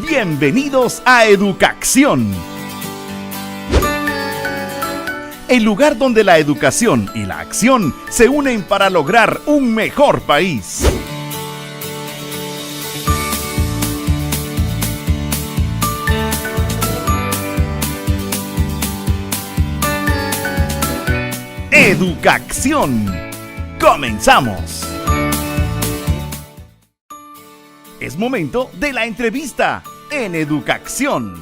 Bienvenidos a Educación, el lugar donde la educación y la acción se unen para lograr un mejor país. Educación. ¡Comenzamos! Es momento de la entrevista en Educación.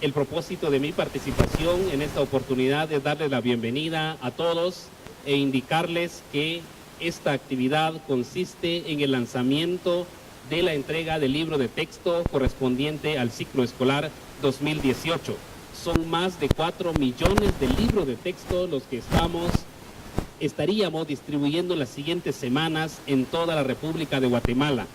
El propósito de mi participación en esta oportunidad es darles la bienvenida a todos e indicarles que esta actividad consiste en el lanzamiento de la entrega del libro de texto correspondiente al ciclo escolar 2018. Son más de 4 millones de libros de texto los que estaríamos distribuyendo en las siguientes semanas en toda la República de Guatemala.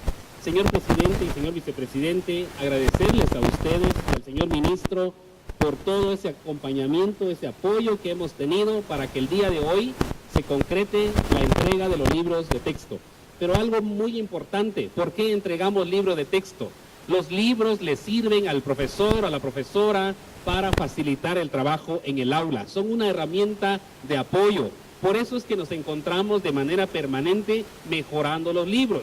Señor presidente y señor vicepresidente, agradecerles a ustedes y al señor ministro por todo ese acompañamiento, ese apoyo que hemos tenido para que el día de hoy se concrete la entrega de los libros de texto. Pero algo muy importante, ¿por qué entregamos libros de texto? Los libros le sirven al profesor, a la profesora, para facilitar el trabajo en el aula. Son una herramienta de apoyo. Por eso es que nos encontramos de manera permanente mejorando los libros.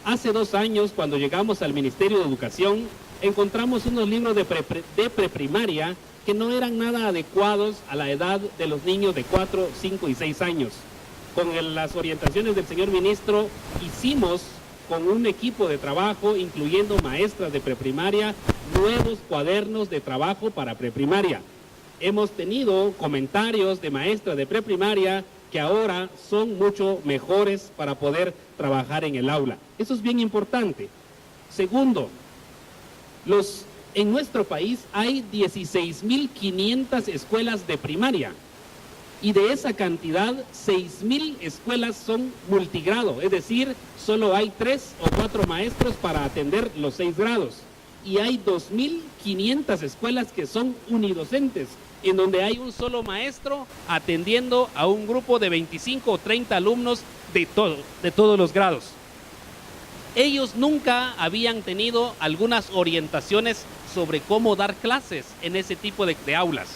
Hace 2 años, cuando llegamos al Ministerio de Educación, encontramos unos libros de preprimaria que no eran nada adecuados a la edad de los niños de 4, 5 y 6 años. Con las orientaciones del señor ministro, hicimos con un equipo de trabajo, incluyendo maestras de preprimaria, nuevos cuadernos de trabajo para preprimaria. Hemos tenido comentarios de maestras de preprimaria que ahora son mucho mejores para poder trabajar en el aula. Eso es bien importante. Segundo, en nuestro país hay 16.500 escuelas de primaria y de esa cantidad 6.000 escuelas son multigrado, es decir, solo hay 3 o 4 maestros para atender los 6 grados y hay 2.500 escuelas que son unidocentes, en donde hay un solo maestro atendiendo a un grupo de 25 o 30 alumnos de todos los grados. Ellos nunca habían tenido algunas orientaciones sobre cómo dar clases en ese tipo de aulas.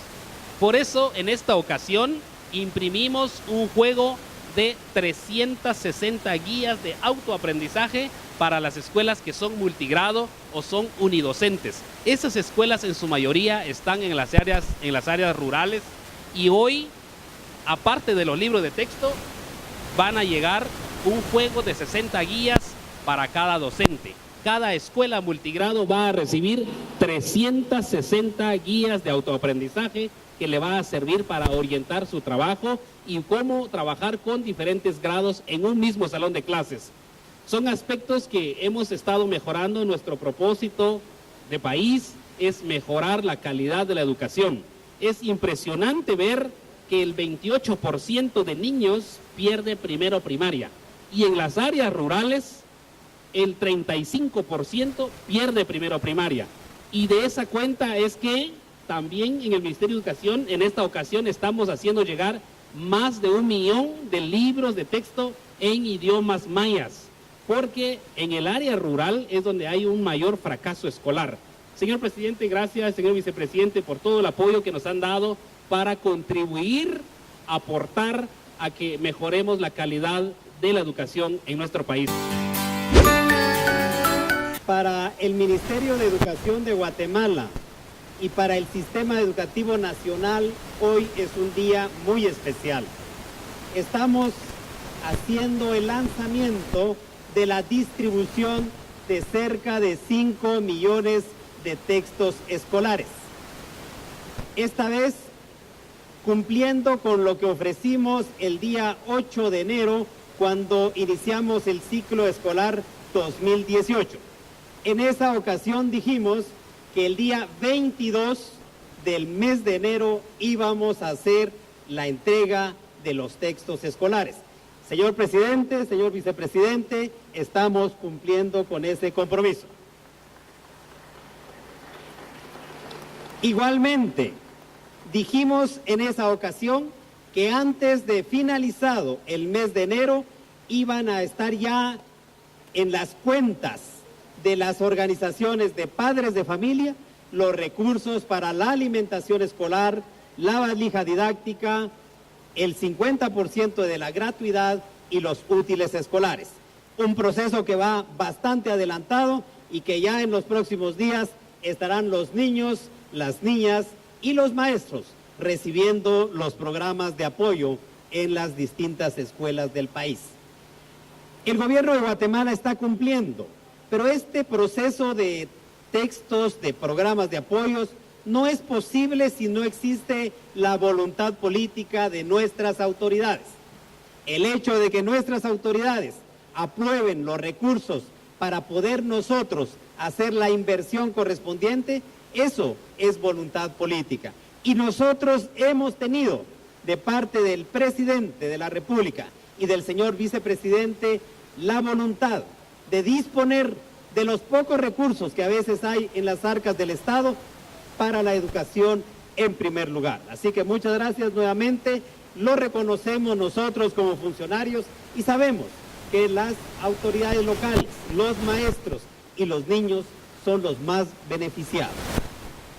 Por eso, en esta ocasión, imprimimos un juego de 360 guías de autoaprendizaje para las escuelas que son multigrado o son unidocentes. Esas escuelas en su mayoría están en las áreas rurales y hoy, aparte de los libros de texto, van a llegar un juego de 60 guías para cada docente. Cada escuela multigrado va a recibir 360 guías de autoaprendizaje que le va a servir para orientar su trabajo y cómo trabajar con diferentes grados en un mismo salón de clases. Son aspectos que hemos estado mejorando. Nuestro propósito de país es mejorar la calidad de la educación. Es impresionante ver que el 28% de niños pierde primero primaria y en las áreas rurales el 35% pierde primero primaria. Y de esa cuenta es que también en el Ministerio de Educación en esta ocasión estamos haciendo llegar más de 1 millón de libros de texto en idiomas mayas, porque en el área rural es donde hay un mayor fracaso escolar. Señor presidente, gracias, señor vicepresidente, por todo el apoyo que nos han dado para contribuir, aportar a que mejoremos la calidad de la educación en nuestro país. Para el Ministerio de Educación de Guatemala y para el Sistema Educativo Nacional, hoy es un día muy especial. Estamos haciendo el lanzamiento de la distribución de cerca de 5 millones de textos escolares. Esta vez, cumpliendo con lo que ofrecimos el día 8 de enero, cuando iniciamos el ciclo escolar 2018. En esa ocasión dijimos que el día 22 del mes de enero íbamos a hacer la entrega de los textos escolares. Señor presidente, señor vicepresidente, estamos cumpliendo con ese compromiso. Igualmente, dijimos en esa ocasión que antes de finalizado el mes de enero iban a estar ya en las cuentas de las organizaciones de padres de familia los recursos para la alimentación escolar, la valija didáctica, el 50% de la gratuidad y los útiles escolares. Un proceso que va bastante adelantado y que ya en los próximos días estarán los niños, las niñas y los maestros recibiendo los programas de apoyo en las distintas escuelas del país. El gobierno de Guatemala está cumpliendo, pero este proceso de textos, de programas de apoyos, no es posible si no existe la voluntad política de nuestras autoridades. El hecho de que nuestras autoridades aprueben los recursos para poder nosotros hacer la inversión correspondiente, eso es voluntad política. Y nosotros hemos tenido de parte del presidente de la República y del señor vicepresidente la voluntad de disponer de los pocos recursos que a veces hay en las arcas del Estado para la educación en primer lugar. Así que muchas gracias nuevamente, lo reconocemos nosotros como funcionarios y sabemos que las autoridades locales, los maestros y los niños son los más beneficiados.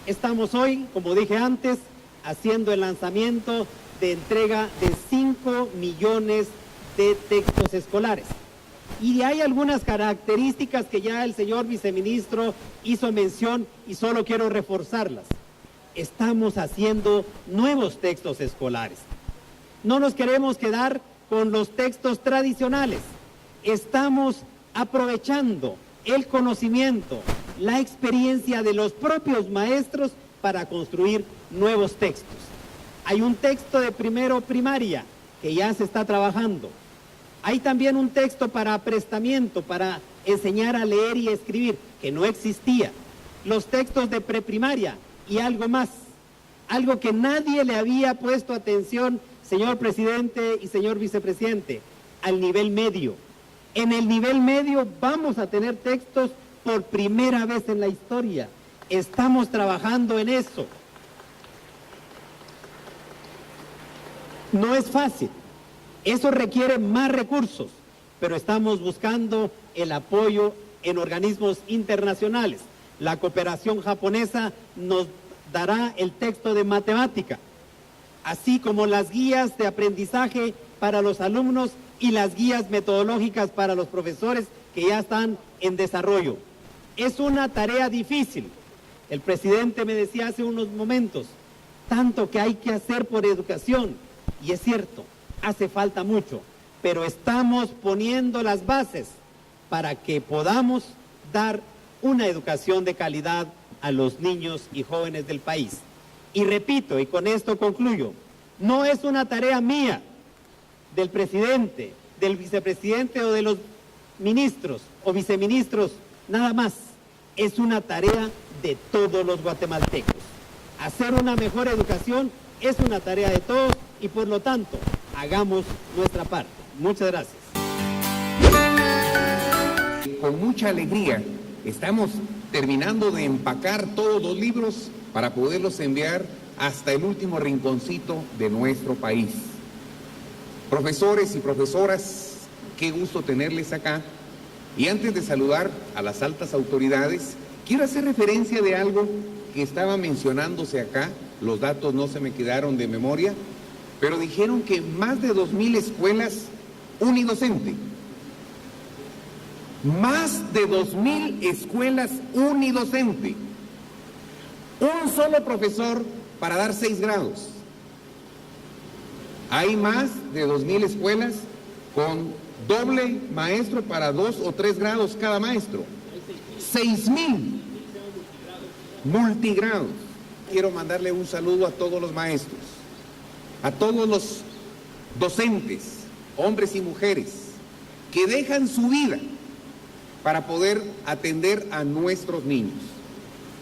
Estamos hoy, como dije antes, haciendo el lanzamiento de entrega de 5 millones de textos escolares. Y hay algunas características que ya el señor viceministro hizo mención y solo quiero reforzarlas. Estamos haciendo nuevos textos escolares. No nos queremos quedar con los textos tradicionales. Estamos aprovechando el conocimiento, la experiencia de los propios maestros para construir nuevos textos. Hay un texto de primero primaria que ya se está trabajando. Hay también un texto para aprestamiento, para enseñar a leer y escribir, que no existía. Los textos de preprimaria y algo más. Algo que nadie le había puesto atención, señor presidente y señor vicepresidente, al nivel medio. En el nivel medio vamos a tener textos por primera vez en la historia. Estamos trabajando en eso. No es fácil. Eso requiere más recursos, pero estamos buscando el apoyo en organismos internacionales. La cooperación japonesa nos dará el texto de matemática, así como las guías de aprendizaje para los alumnos y las guías metodológicas para los profesores que ya están en desarrollo. Es una tarea difícil. El presidente me decía hace unos momentos, tanto que hay que hacer por educación, y es cierto, hace falta mucho, pero estamos poniendo las bases para que podamos dar una educación de calidad a los niños y jóvenes del país. Y repito, y con esto concluyo, no es una tarea mía, del presidente, del vicepresidente o de los ministros o viceministros, nada más. Es una tarea de todos los guatemaltecos. Hacer una mejor educación es una tarea de todos y por lo tanto, hagamos nuestra parte. Muchas gracias. Con mucha alegría estamos terminando de empacar todos los libros para poderlos enviar hasta el último rinconcito de nuestro país. Profesores y profesoras, qué gusto tenerles acá. Y antes de saludar a las altas autoridades, quiero hacer referencia de algo que estaba mencionándose acá. Los datos no se me quedaron de memoria, pero dijeron que más de 2,000 escuelas unidocente. Más de 2,000 escuelas unidocente. Un solo profesor para dar 6 grados. Hay más de 2,000 escuelas con doble maestro para 2 o 3 grados cada maestro. 6,000 multigrados. Quiero mandarle un saludo a todos los maestros, a todos los docentes, hombres y mujeres, que dejan su vida para poder atender a nuestros niños.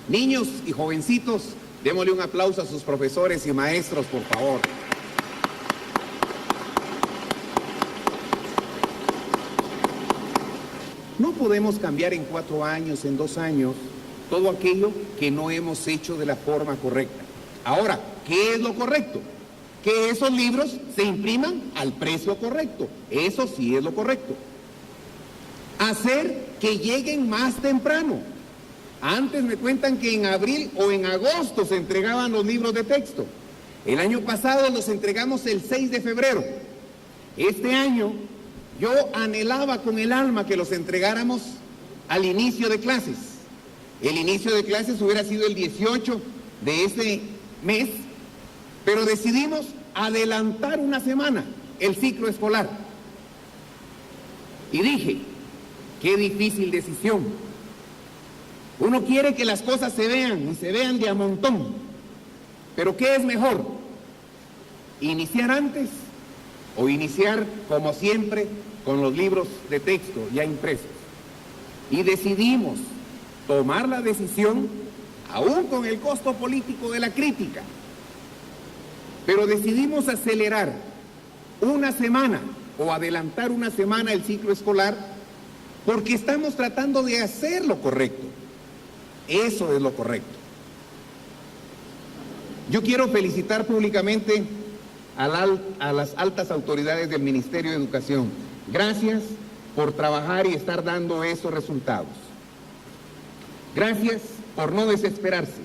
Niños y jovencitos, démosle un aplauso a sus profesores y maestros, por favor. No podemos cambiar en 4 años, en 2 años, todo aquello que no hemos hecho de la forma correcta. Ahora, ¿qué es lo correcto? Que esos libros se impriman al precio correcto. Eso sí es lo correcto. hacer que lleguen más temprano. Antes me cuentan que en abril o en agosto se entregaban los libros de texto. El año pasado los entregamos el 6 de febrero. Este año yo anhelaba con el alma que los entregáramos al inicio de clases. El inicio de clases hubiera sido el 18 de ese mes, pero decidimos adelantar una semana el ciclo escolar. Y dije, qué difícil decisión. Uno quiere que las cosas se vean y se vean de a montón, pero ¿qué es mejor? ¿Iniciar antes o iniciar, como siempre, con los libros de texto ya impresos? Y decidimos tomar la decisión, aún con el costo político de la crítica, pero decidimos acelerar una semana o adelantar una semana el ciclo escolar porque estamos tratando de hacer lo correcto. Eso es lo correcto. Yo quiero felicitar públicamente a las altas autoridades del Ministerio de Educación. Gracias por trabajar y estar dando esos resultados. Gracias por no desesperarse.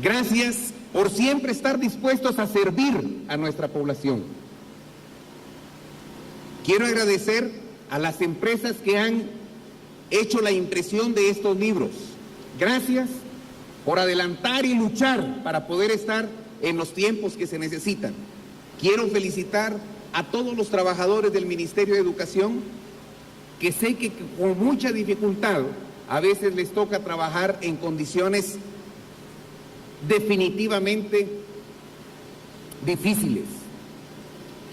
Gracias por siempre estar dispuestos a servir a nuestra población. Quiero agradecer a las empresas que han hecho la impresión de estos libros. Gracias por adelantar y luchar para poder estar en los tiempos que se necesitan. Quiero felicitar a todos los trabajadores del Ministerio de Educación, que sé que con mucha dificultad a veces les toca trabajar en condiciones definitivamente difíciles.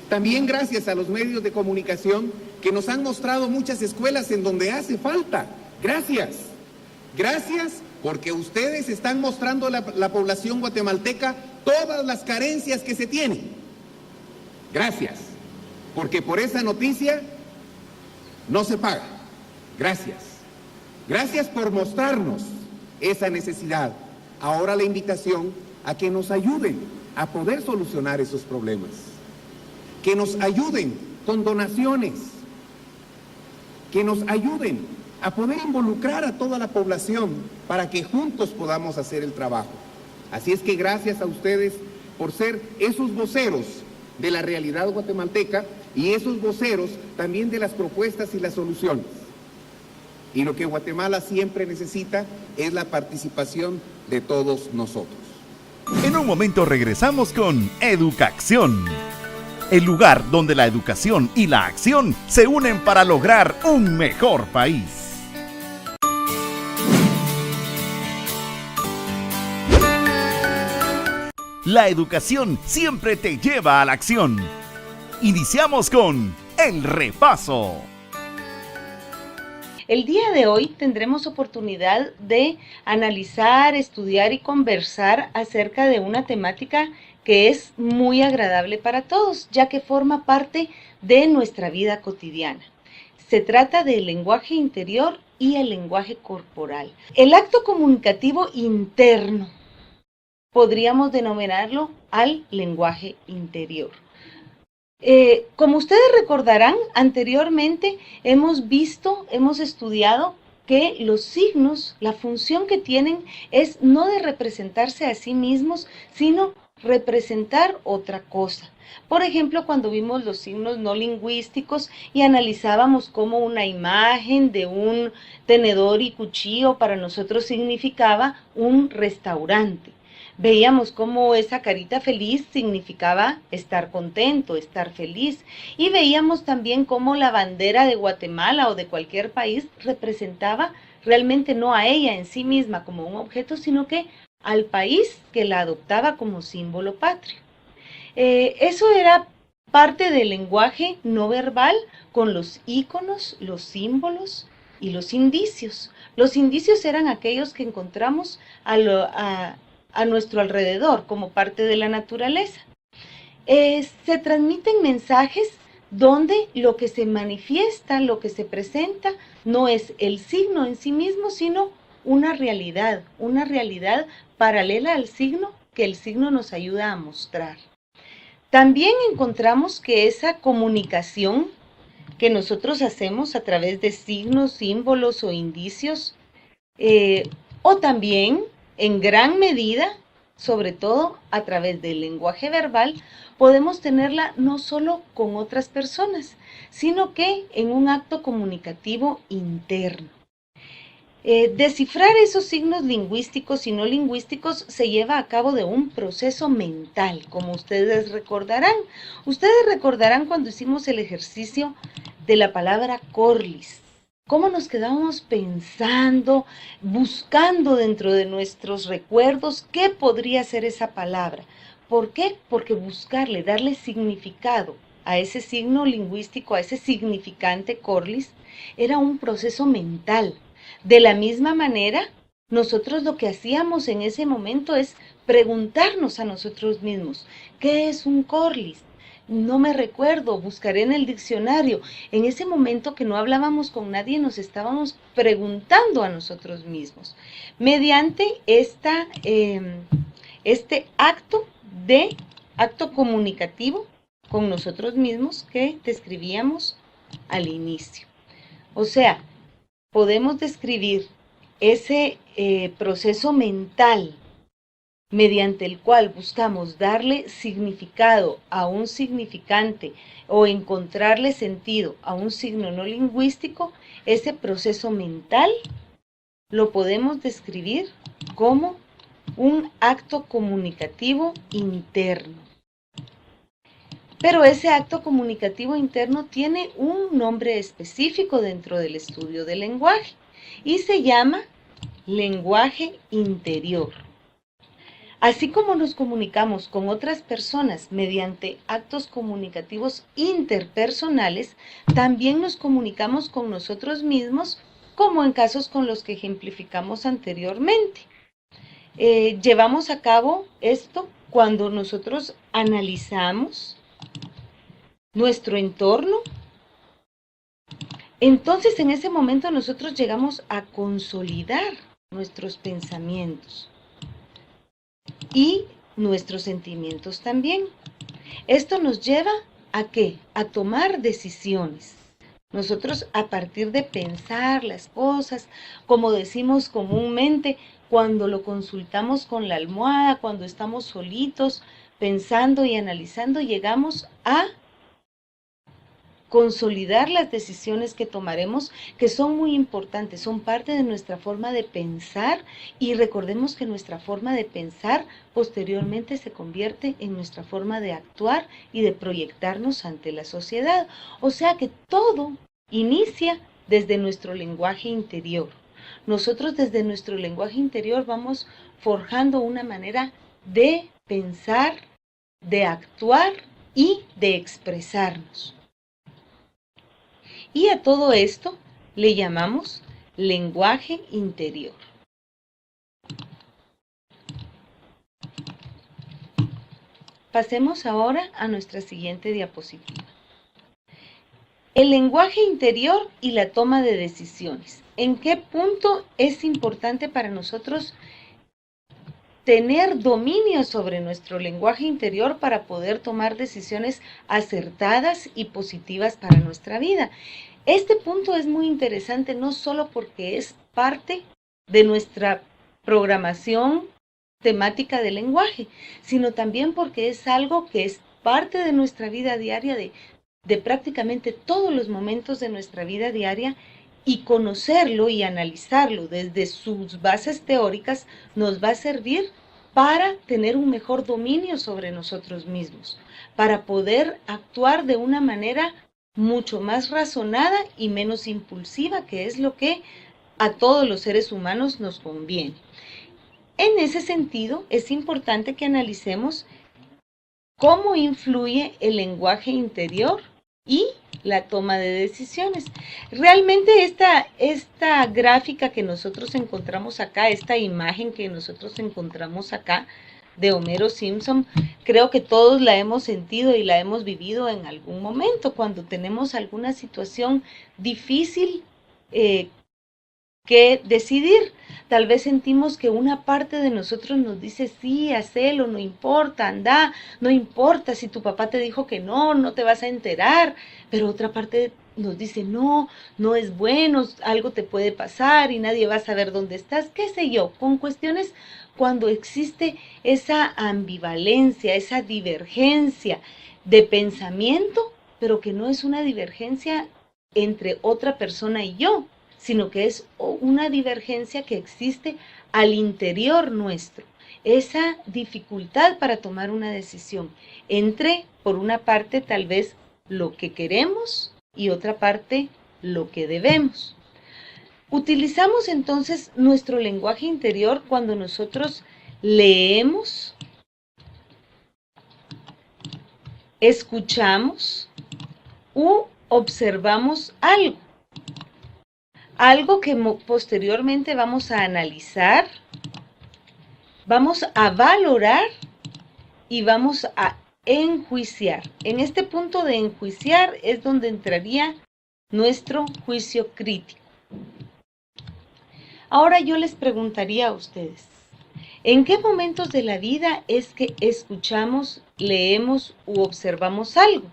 También gracias a los medios de comunicación que nos han mostrado muchas escuelas en donde hace falta. Gracias. Gracias porque ustedes están mostrando a la población guatemalteca todas las carencias que se tienen. Gracias, porque por esa noticia no se paga. Gracias. Gracias por mostrarnos esa necesidad. Ahora la invitación a que nos ayuden a poder solucionar esos problemas. Que nos ayuden con donaciones. Que nos ayuden a poder involucrar a toda la población para que juntos podamos hacer el trabajo. Así es que gracias a ustedes por ser esos voceros de la realidad guatemalteca y esos voceros también de las propuestas y las soluciones. Y lo que Guatemala siempre necesita es la participación de todos nosotros. En un momento regresamos con Educación, el lugar donde la educación y la acción se unen para lograr un mejor país. La educación siempre te lleva a la acción. Iniciamos con el repaso. El día de hoy tendremos oportunidad de analizar, estudiar y conversar acerca de una temática que es muy agradable para todos, ya que forma parte de nuestra vida cotidiana. Se trata del lenguaje interior y el lenguaje corporal. El acto comunicativo interno, podríamos denominarlo al lenguaje interior. Como ustedes recordarán, anteriormente hemos estudiado que los signos, la función que tienen es no de representarse a sí mismos, sino representar otra cosa. Por ejemplo, cuando vimos los signos no lingüísticos y analizábamos cómo una imagen de un tenedor y cuchillo para nosotros significaba un restaurante. Veíamos cómo esa carita feliz significaba estar contento, estar feliz. Y veíamos también cómo la bandera de Guatemala o de cualquier país representaba realmente no a ella en sí misma como un objeto, sino que al país que la adoptaba como símbolo patrio. Eso era parte del lenguaje no verbal con los íconos, los símbolos y los indicios. Los indicios eran aquellos que encontramos a nuestro alrededor como parte de la naturaleza. Se transmiten mensajes donde lo que se manifiesta, lo que se presenta, no es el signo en sí mismo, sino una realidad paralela al signo que el signo nos ayuda a mostrar. También encontramos que esa comunicación que nosotros hacemos a través de signos, símbolos o indicios, o también en gran medida, sobre todo a través del lenguaje verbal, podemos tenerla no solo con otras personas, sino que en un acto comunicativo interno. Descifrar esos signos lingüísticos y no lingüísticos se lleva a cabo de un proceso mental, como ustedes recordarán. Ustedes recordarán cuando hicimos el ejercicio de la palabra Corliss. Cómo nos quedamos pensando, buscando dentro de nuestros recuerdos qué podría ser esa palabra. ¿Por qué? Porque buscarle, darle significado a ese signo lingüístico, a ese significante Corliss, era un proceso mental. De la misma manera, nosotros lo que hacíamos en ese momento es preguntarnos a nosotros mismos, ¿qué es un Corliss? No me recuerdo, buscaré en el diccionario. En ese momento que no hablábamos con nadie, nos estábamos preguntando a nosotros mismos. Mediante este acto comunicativo con nosotros mismos que describíamos al inicio. O sea, podemos describir ese proceso mental mediante el cual buscamos darle significado a un significante o encontrarle sentido a un signo no lingüístico. Ese proceso mental lo podemos describir como un acto comunicativo interno. Pero ese acto comunicativo interno tiene un nombre específico dentro del estudio del lenguaje y se llama lenguaje interior. Así como nos comunicamos con otras personas mediante actos comunicativos interpersonales, también nos comunicamos con nosotros mismos, como en casos con los que ejemplificamos anteriormente. Llevamos a cabo esto cuando nosotros analizamos nuestro entorno. Entonces, en ese momento nosotros llegamos a consolidar nuestros pensamientos y nuestros sentimientos también. Esto nos lleva ¿a qué? A tomar decisiones. Nosotros, a partir de pensar las cosas, como decimos comúnmente, cuando lo consultamos con la almohada, cuando estamos solitos, pensando y analizando, llegamos a consolidar las decisiones que tomaremos, que son muy importantes, son parte de nuestra forma de pensar, y recordemos que nuestra forma de pensar posteriormente se convierte en nuestra forma de actuar y de proyectarnos ante la sociedad. O sea que todo inicia desde nuestro lenguaje interior. Nosotros desde nuestro lenguaje interior vamos forjando una manera de pensar, de actuar y de expresarnos. Y a todo esto le llamamos lenguaje interior. Pasemos ahora a nuestra siguiente diapositiva. El lenguaje interior y la toma de decisiones. ¿En qué punto es importante para nosotros tener dominio sobre nuestro lenguaje interior para poder tomar decisiones acertadas y positivas para nuestra vida? Este punto es muy interesante, no solo porque es parte de nuestra programación temática del lenguaje, sino también porque es algo que es parte de nuestra vida diaria, de prácticamente todos los momentos de nuestra vida diaria, y conocerlo y analizarlo desde sus bases teóricas nos va a servir para tener un mejor dominio sobre nosotros mismos, para poder actuar de una manera mucho más razonada y menos impulsiva, que es lo que a todos los seres humanos nos conviene. En ese sentido, es importante que analicemos cómo influye el lenguaje interior y la toma de decisiones. Realmente esta gráfica que nosotros encontramos acá, esta imagen que nosotros encontramos acá de Homero Simpson, creo que todos la hemos sentido y la hemos vivido en algún momento, cuando tenemos alguna situación difícil que decidir. Tal vez sentimos que una parte de nosotros nos dice, sí, hacelo, no importa, anda, no importa si tu papá te dijo que no, no te vas a enterar, pero otra parte nos dice, no, no es bueno, algo te puede pasar y nadie va a saber dónde estás, qué sé yo, con cuestiones cuando existe esa ambivalencia, esa divergencia de pensamiento, pero que no es una divergencia entre otra persona y yo, sino que es una divergencia que existe al interior nuestro. Esa dificultad para tomar una decisión entre, por una parte, tal vez lo que queremos y otra parte, lo que debemos. Utilizamos entonces nuestro lenguaje interior cuando nosotros leemos, escuchamos u observamos algo. Algo que posteriormente vamos a analizar, vamos a valorar y vamos a enjuiciar. En este punto de enjuiciar es donde entraría nuestro juicio crítico. Ahora yo les preguntaría a ustedes, ¿en qué momentos de la vida es que escuchamos, leemos u observamos algo?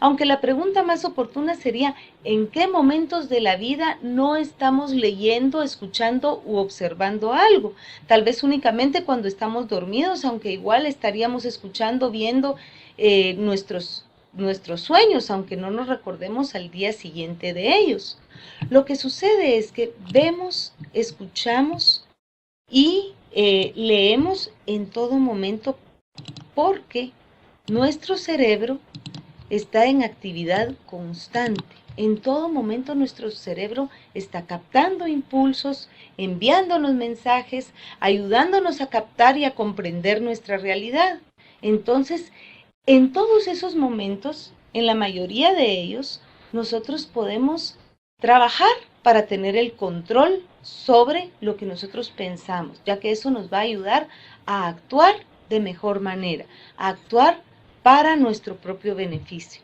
Aunque la pregunta más oportuna sería, ¿en qué momentos de la vida no estamos leyendo, escuchando u observando algo? Tal vez únicamente cuando estamos dormidos, aunque igual estaríamos escuchando, viendo nuestros sueños, aunque no nos recordemos al día siguiente de ellos. Lo que sucede es que vemos, escuchamos y leemos en todo momento porque nuestro cerebro está en actividad constante. En todo momento nuestro cerebro está captando impulsos, enviándonos mensajes, ayudándonos a captar y a comprender nuestra realidad. Entonces, en todos esos momentos, en la mayoría de ellos, nosotros podemos trabajar para tener el control sobre lo que nosotros pensamos, ya que eso nos va a ayudar a actuar de mejor manera, a actuar para nuestro propio beneficio.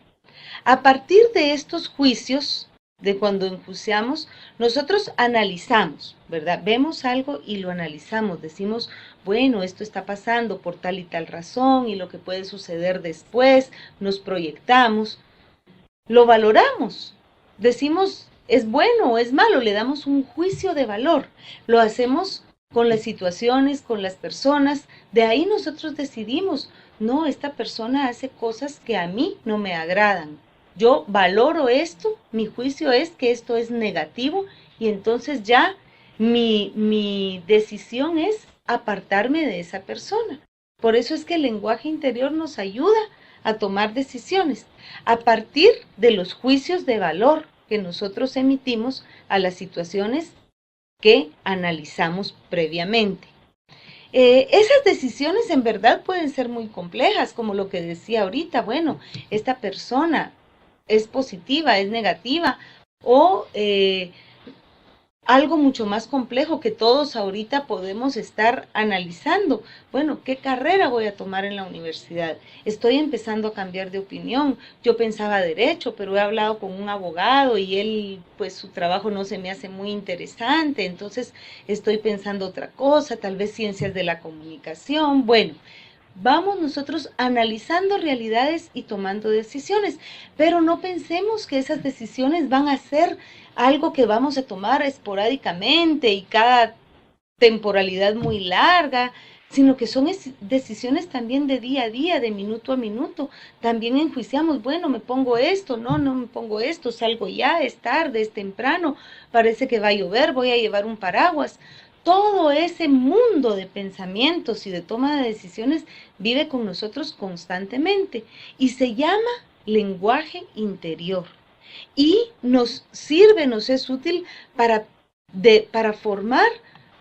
A partir de estos juicios, de cuando enjuiciamos, nosotros analizamos, ¿verdad? Vemos algo y lo analizamos, decimos, bueno, esto está pasando por tal y tal razón y lo que puede suceder después, nos proyectamos, lo valoramos, decimos, es bueno o es malo, le damos un juicio de valor, lo hacemos con las situaciones, con las personas, de ahí nosotros decidimos, no, esta persona hace cosas que a mí no me agradan. Yo valoro esto, mi juicio es que esto es negativo y entonces ya mi decisión es apartarme de esa persona. Por eso es que el lenguaje interior nos ayuda a tomar decisiones a partir de los juicios de valor que nosotros emitimos a las situaciones que analizamos previamente. Esas decisiones en verdad pueden ser muy complejas, como lo que decía ahorita, bueno, esta persona es positiva, es negativa, o algo mucho más complejo que todos ahorita podemos estar analizando. Bueno, ¿qué carrera voy a tomar en la universidad? Estoy empezando a cambiar de opinión. Yo pensaba derecho, pero he hablado con un abogado y él, pues su trabajo no se me hace muy interesante, entonces estoy pensando otra cosa, tal vez ciencias de la comunicación. Bueno, vamos nosotros analizando realidades y tomando decisiones, pero no pensemos que esas decisiones van a ser algo que vamos a tomar esporádicamente y cada temporalidad muy larga, sino que son decisiones también de día a día, de minuto a minuto. También enjuiciamos, bueno, me pongo esto, no me pongo esto, salgo ya, es tarde, es temprano, parece que va a llover, voy a llevar un paraguas. Todo ese mundo de pensamientos y de toma de decisiones vive con nosotros constantemente y se llama lenguaje interior y nos sirve, nos es útil para formar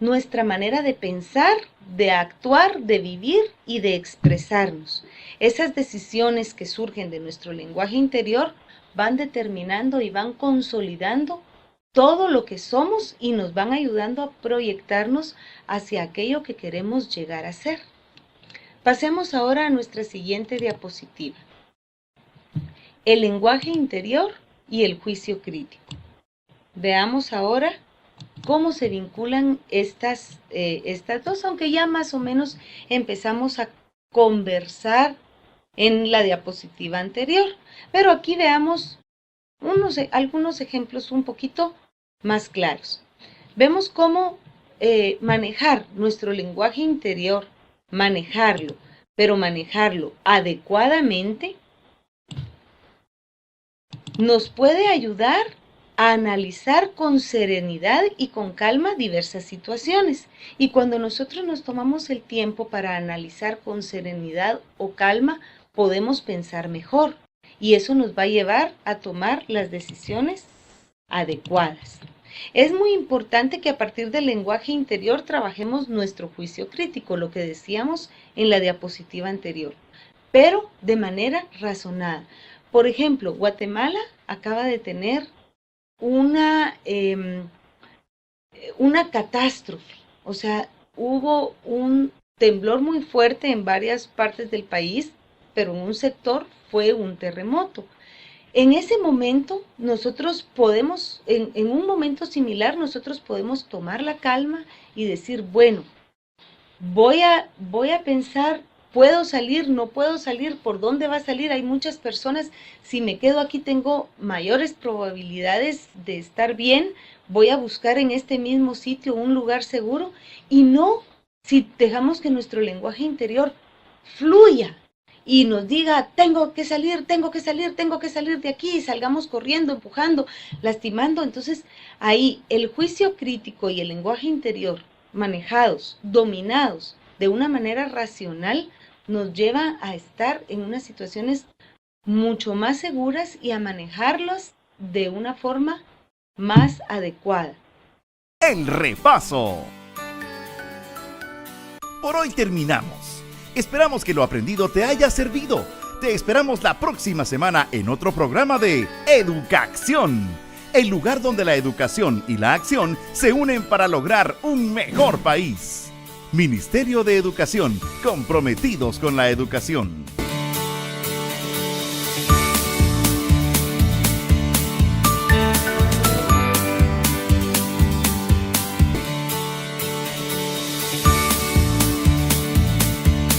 nuestra manera de pensar, de actuar, de vivir y de expresarnos. Esas decisiones que surgen de nuestro lenguaje interior van determinando y van consolidando todo lo que somos y nos van ayudando a proyectarnos hacia aquello que queremos llegar a ser. Pasemos ahora a nuestra siguiente diapositiva. El lenguaje interior y el juicio crítico. Veamos ahora cómo se vinculan estas dos, aunque ya más o menos empezamos a conversar en la diapositiva anterior. Pero aquí veamos algunos ejemplos un poquito más claros. Vemos cómo manejar nuestro lenguaje interior, pero manejarlo adecuadamente, nos puede ayudar a analizar con serenidad y con calma diversas situaciones. Y cuando nosotros nos tomamos el tiempo para analizar con serenidad o calma, podemos pensar mejor. Y eso nos va a llevar a tomar las decisiones adecuadas. Es muy importante que a partir del lenguaje interior trabajemos nuestro juicio crítico, lo que decíamos en la diapositiva anterior, pero de manera razonada. Por ejemplo, Guatemala acaba de tener una catástrofe, o sea, hubo un temblor muy fuerte en varias partes del país, pero en un sector fue un terremoto. En ese momento, nosotros podemos, en un momento similar, nosotros podemos tomar la calma y decir, bueno, voy a pensar, ¿puedo salir? ¿No puedo salir? ¿Por dónde va a salir? Hay muchas personas, si me quedo aquí tengo mayores probabilidades de estar bien, voy a buscar en este mismo sitio un lugar seguro, y no si dejamos que nuestro lenguaje interior fluya y nos diga, tengo que salir de aquí, y salgamos corriendo, empujando, lastimando. Entonces, ahí el juicio crítico y el lenguaje interior manejados, dominados de una manera racional, nos lleva a estar en unas situaciones mucho más seguras y a manejarlos de una forma más adecuada. El repaso. Por hoy terminamos. Esperamos que lo aprendido te haya servido. Te esperamos la próxima semana en otro programa de Educacción, el lugar donde la educación y la acción se unen para lograr un mejor país. Ministerio de Educación, comprometidos con la educación.